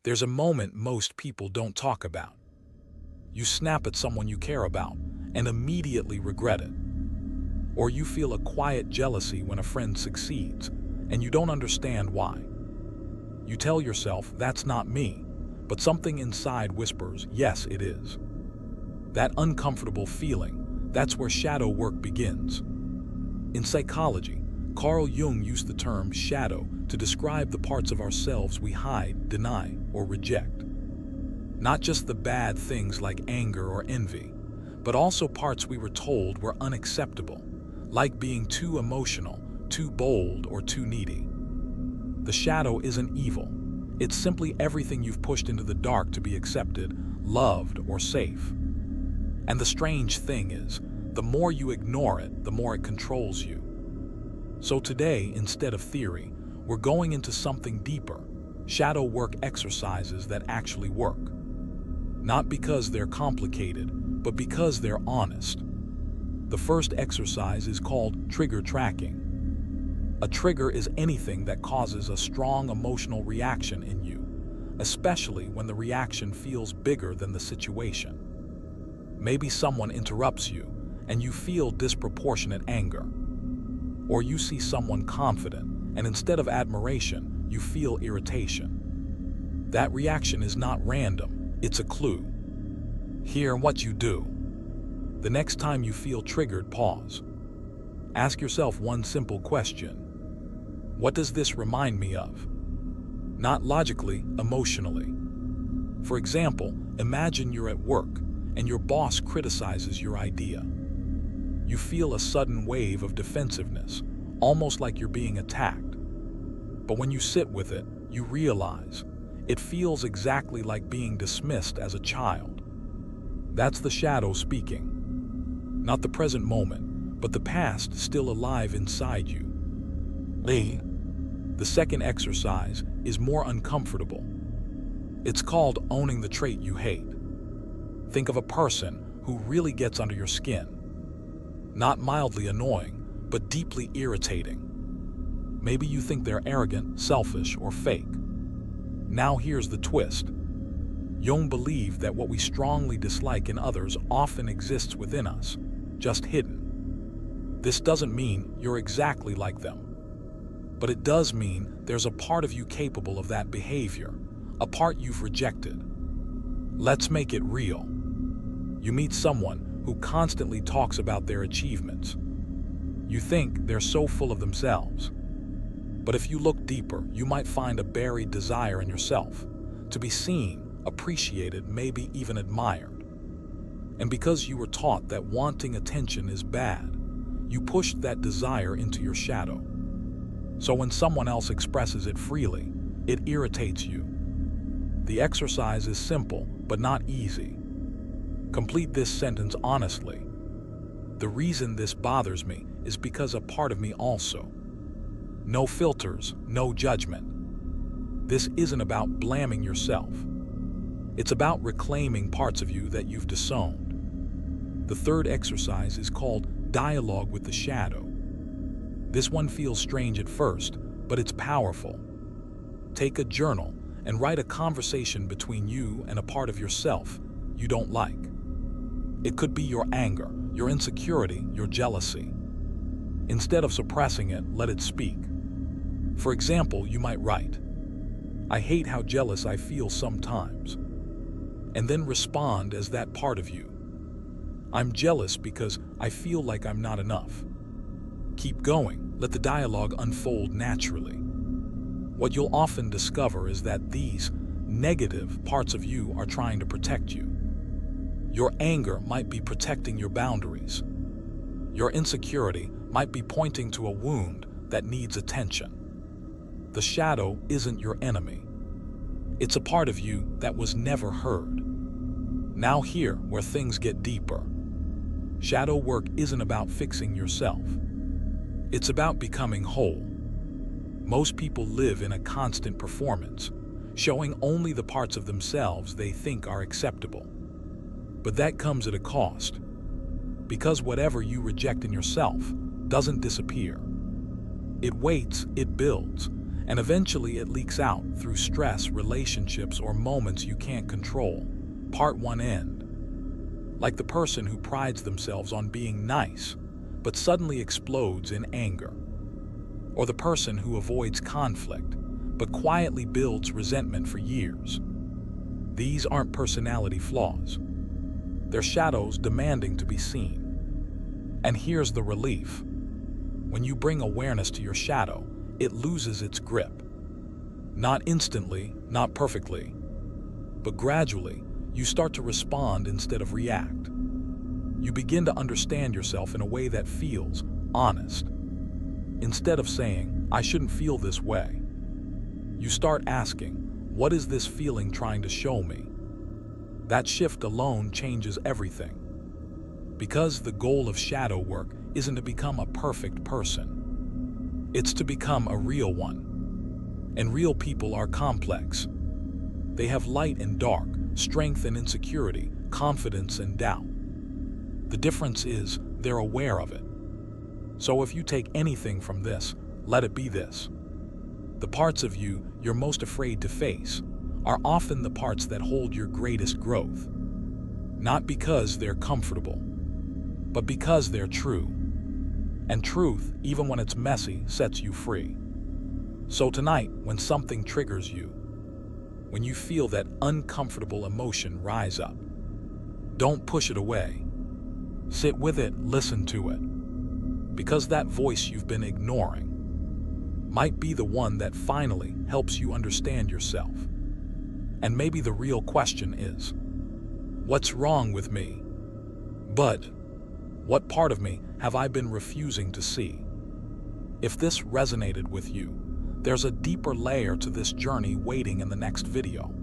There's a moment most people don't talk about. You snap at someone you care about and immediately regret it. Or you feel a quiet jealousy when a friend succeeds, and you don't understand why. You tell yourself, that's not me, but something inside whispers, yes, it is. That uncomfortable feeling, that's where shadow work begins. In psychology, Carl Jung used the term shadow to describe the parts of ourselves we hide, deny, or reject. Not just the bad things like anger or envy, but also parts we were told were unacceptable, like being too emotional, too bold, or too needy. The shadow isn't evil. It's simply everything you've pushed into the dark to be accepted, loved, or safe. And the strange thing is, the more you ignore it, the more it controls you. So today, instead of theory, we're going into something deeper, shadow work exercises that actually work. Not because they're complicated, but because they're honest. The first exercise is called trigger tracking. A trigger is anything that causes a strong emotional reaction in you, especially when the reaction feels bigger than the situation. Maybe someone interrupts you, and you feel disproportionate anger. Or you see someone confident, and instead of admiration, you feel irritation. That reaction is not random, it's a clue. Hear what you do. The next time you feel triggered, pause. Ask yourself one simple question. What does this remind me of? Not logically, emotionally. For example, imagine you're at work and your boss criticizes your idea. You feel a sudden wave of defensiveness, almost like you're being attacked. But when you sit with it, you realize it feels exactly like being dismissed as a child. That's the shadow speaking. Not the present moment, but the past still alive inside you. The second exercise is more uncomfortable. It's called owning the trait you hate. Think of a person who really gets under your skin. Not mildly annoying, but deeply irritating. Maybe you think they're arrogant, selfish, or fake. Now here's the twist. Jung believed that what we strongly dislike in others often exists within us, just hidden. This doesn't mean you're exactly like them. But it does mean there's a part of you capable of that behavior, a part you've rejected. Let's make it real. You meet someone who constantly talks about their achievements. You think they're so full of themselves. But if you look deeper, you might find a buried desire in yourself, to be seen, appreciated, maybe even admired. And because you were taught that wanting attention is bad, you pushed that desire into your shadow. So when someone else expresses it freely, it irritates you. The exercise is simple, but not easy. Complete this sentence honestly. The reason this bothers me is because a part of me also. No filters, no judgment. This isn't about blaming yourself. It's about reclaiming parts of you that you've disowned. The third exercise is called dialogue with the shadow. This one feels strange at first, but it's powerful. Take a journal and write a conversation between you and a part of yourself you don't like. It could be your anger, your insecurity, your jealousy. Instead of suppressing it, let it speak. For example, you might write, "I hate how jealous I feel sometimes." And then respond as that part of you. "I'm jealous because I feel like I'm not enough." Keep going. Let the dialogue unfold naturally. What you'll often discover is that these negative parts of you are trying to protect you. Your anger might be protecting your boundaries. Your insecurity might be pointing to a wound that needs attention. The shadow isn't your enemy. It's a part of you that was never heard. Now here, where things get deeper. Shadow work isn't about fixing yourself. It's about becoming whole. Most people live in a constant performance, showing only the parts of themselves they think are acceptable. But that comes at a cost, because whatever you reject in yourself doesn't disappear. It waits, it builds, And eventually it leaks out through stress, relationships, or moments you can't control. Part 1 end. Like the person who prides themselves on being nice, but suddenly explodes in anger. Or the person who avoids conflict, but quietly builds resentment for years. These aren't personality flaws. They're shadows demanding to be seen. And here's the relief. When you bring awareness to your shadow, it loses its grip. Not instantly, not perfectly, but gradually, you start to respond instead of react. You begin to understand yourself in a way that feels honest. Instead of saying, "I shouldn't feel this way," you start asking, "What is this feeling trying to show me?" That shift alone changes everything. Because the goal of shadow work isn't to become a perfect person. It's to become a real one. And real people are complex. They have light and dark, strength and insecurity, confidence and doubt. The difference is they're aware of it. So if you take anything from this, let it be this. The parts of you you're most afraid to face are often the parts that hold your greatest growth. Not because they're comfortable, but because they're true. And truth, even when it's messy, sets you free. So tonight, when something triggers you, when you feel that uncomfortable emotion rise up, don't push it away. Sit with it, listen to it. Because that voice you've been ignoring might be the one that finally helps you understand yourself. And maybe the real question is, what's wrong with me? But what part of me have I been refusing to see? If this resonated with you, there's a deeper layer to this journey waiting in the next video.